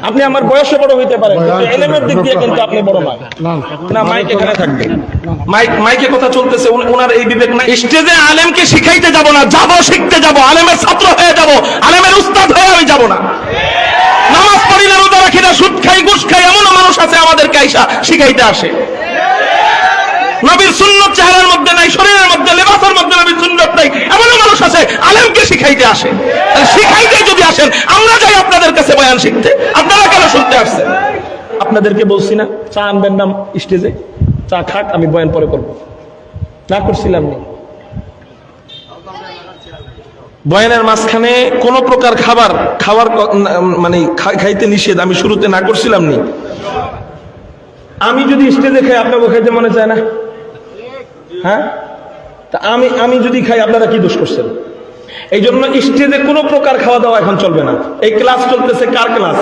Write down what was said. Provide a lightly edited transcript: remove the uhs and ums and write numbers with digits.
আপনি আমার বয়সে বড় হইতে পারেন, কিন্তু ইলমের দিক দিয়ে কিন্তু আপনি বড় নয়। না, মাইক এখানে থাকবে, মাইকে কথা চলতেছে, ওনার এই বিবেক নাই। স্টেজে আলেমকে শিখাইতে যাব না, যাব শিখতে যাব, আলেমের ছাত্র হয়ে যাব, আলেমের উস্তাদ হয়ে আমি যাব না। নামাজ পড়ি না, রোজা রাখি না, সুদ খাই, ঘুষ খাই, এমনও মানুষ আছে আমাদেরকে আইসা শিখাইতে আসে। নবীর সুন্নত চেহারার মধ্যে নাই, শরীরের মধ্যে, লেবাসের মধ্যে নবীর সুন্নত নাই, এমনও মানুষ আছে আলেমকে শিখাইতে আসে। শিখাইতে যদি আসেন, আমরা যাই আপনাদের কাছে বয়ান শিখতে, আপনারা কেন শুনতে আসছেন? আপনাদেরকে বলছি না চা আনবেন না স্টেজে, চা খাক, আমি বয়ান পরে করব, না করছিলাম না? বয়ানের মাঝখানে কোন প্রকার খাবার মানে খাইতে নিষেধ, আমি শুরুতে না করছিলাম নি? আমি যদি স্টেজে খাই, আপনাকে খাইতে মনে চায় না? হ্যাঁ, তা আমি যদি খাই, আপনারা কি দোষ করছেন? এই জন্য স্টেজে কোনো প্রকার খাওয়া দাওয়া এখন চলবে না। এই ক্লাস চলতেছে, কার ক্লাস?